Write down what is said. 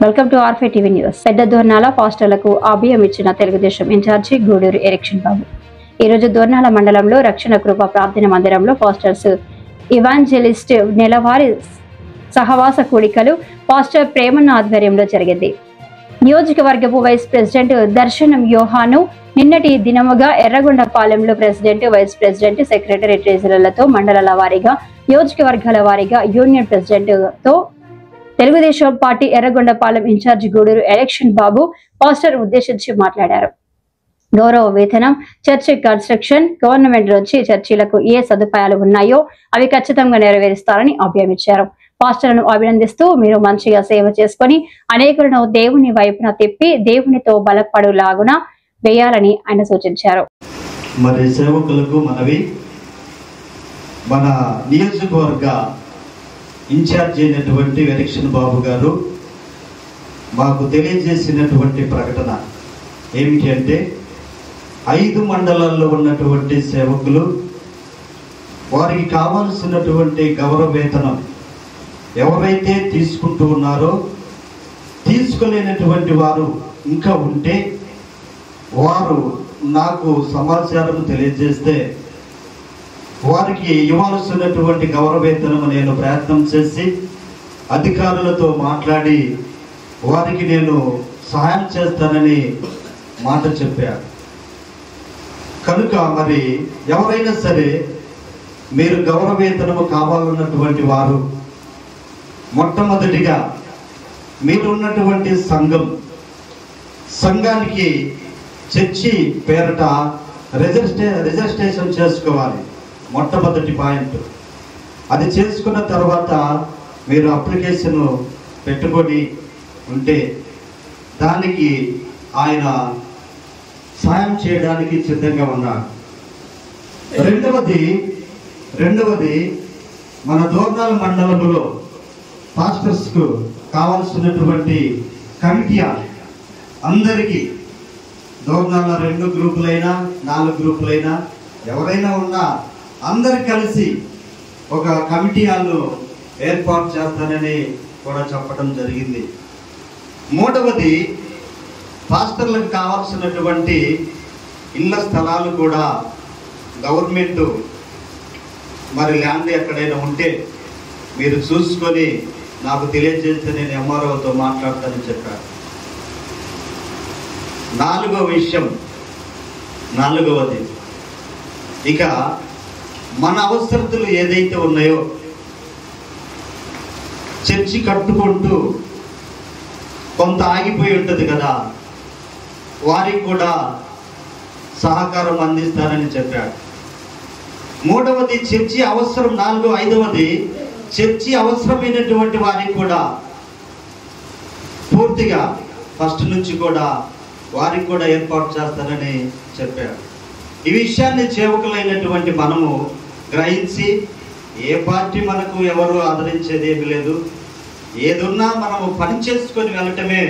Welcome to R5 TV news. పెద్ద దోర్నాల పాస్టర్లకు అభయం ఇచ్చిన Telugu Desam incharge Guduru Election బాబు. ఈ రోజు దోర్నాల మండలంలో రక్షణ కృప ప్రార్థన మందిరంలో పాస్టర్స్ ఇవాంజలిస్ట్ నెలవారీ సహవాస కూడికలు పాస్టర్ ప్రేమన్న ఆధ్వర్యంలో జరిగింది. నియోజకవర్గపు వైస్ ప్రెసిడెంట్ దర్శనం యోహాను నిన్నటి దినముగా ఎర్రగొండపాలెంలో ప్రెసిడెంట్, వైస్ ప్రెసిడెంట్, సెక్రటరీ, ట్రెజరర్లతో మండలాల వారీగా, నియోజకవర్గాల వారీగా యూనియన్ ప్రెసిడెంట్ తో తెలుగుదేశం పార్టీ ఎర్రగొండపాలెం incharge Guduru Election Babu pastor ఉద్దేశించి మాట్లాడారు. గౌరవ వేతనం, చర్చి కన్స్ట్రక్షన్, గవర్నమెంట్ నుంచి చర్చిలకు ఏ సదుపాయాలు ఉన్నాయో అవి ఖచ్చితంగా నెరవేరుస్తారని అభయమిచ్చారు. పాస్టర్లను అభినందిస్తూ మీరు మంచిగా సేవ చేసుకుని అనేకులను దేవుని వైపున తిప్పి దేవునితో బలపడులాగున వేయాలని ఆయన సూచించారు. మరి సేవకులకు మనవి, మన నియోజకవర్గ ఇన్ఛార్జ్ అయినటువంటి ఎలక్షన్ బాబు గారు మాకు తెలియజేసినటువంటి ప్రకటన ఏమిటి అంటే, 5 మండలాల్లో ఉన్నటువంటి సేవకులు వారికి కావాల్సినటువంటి గౌరవ వేతనం ఎవరైతే తీసుకుంటూ ఉన్నారో, తీసుకోలేనటువంటి వారు ఇంకా ఉంటే వారు నాకు సమాచారం తెలియజేస్తే వారికి ఇవ్వాల్సినటువంటి గౌరవ వేతనం నేను ప్రయత్నం చేసి అధికారులతో మాట్లాడి వారికి నేను సహాయం చేస్తానని మాట చెప్పారు. కనుక మరి ఎవరైనా సరే మీరు గౌరవ వేతనము కావాలన్నటువంటి వారు మొట్టమొదటిగా మీరు ఉన్నటువంటి సంఘానికి చర్చి పేరట రిజిస్ట్రేషన్ చేసుకోవాలి. మొట్టమొదటి పాయింట్ అది చేసుకున్న తర్వాత మీరు అప్లికేషన్ పెట్టుకొని ఉంటే దానికి ఆయన సాయం చేయడానికి సిద్ధంగా ఉన్నారు. రెండవది మన దోర్నాల మండలంలో పాస్టర్స్కు కావాల్సినటువంటి కమిటీ అందరికీ దోర్నాల 2 గ్రూపులైనా 4 గ్రూపులైనా ఎవరైనా ఉన్నా అందరు కలిసి ఒక కమిటీ హాల్ను ఏర్పాటు చేస్తానని కూడా చెప్పడం జరిగింది. మూడవది పాస్టర్లకు కావాల్సినటువంటి ఇళ్ల స్థలాలు కూడా గవర్నమెంట్ మరి ల్యాండ్ ఎక్కడైనా ఉంటే మీరు చూసుకొని నాకు తెలియజేస్తే నేను ఎంఆర్ఓతో మాట్లాడతానని చెప్పారు. నాలుగవది ఇక మన అవసరతలు ఏదైతే ఉన్నాయో, చర్చి కట్టుకుంటూ కొంత ఆగిపోయి ఉంటుంది కదా, వారికి కూడా సహకారం అందిస్తానని చెప్పాడు. మూడవది చర్చి అవసరం. 5వది చర్చి అవసరమైనటువంటి వారికి కూడా పూర్తిగా ఫస్ట్ నుంచి కూడా వారికి కూడా ఏర్పాటు చేస్తానని చెప్పాడు. ఈ విషయాన్ని సేవకులైనటువంటి మనము గ్రహించి, ఏ పార్టీ మనకు ఎవరు ఆదరించేది ఏమి లేదు, ఏదున్నా మనము పని చేసుకొని వెళ్ళటమే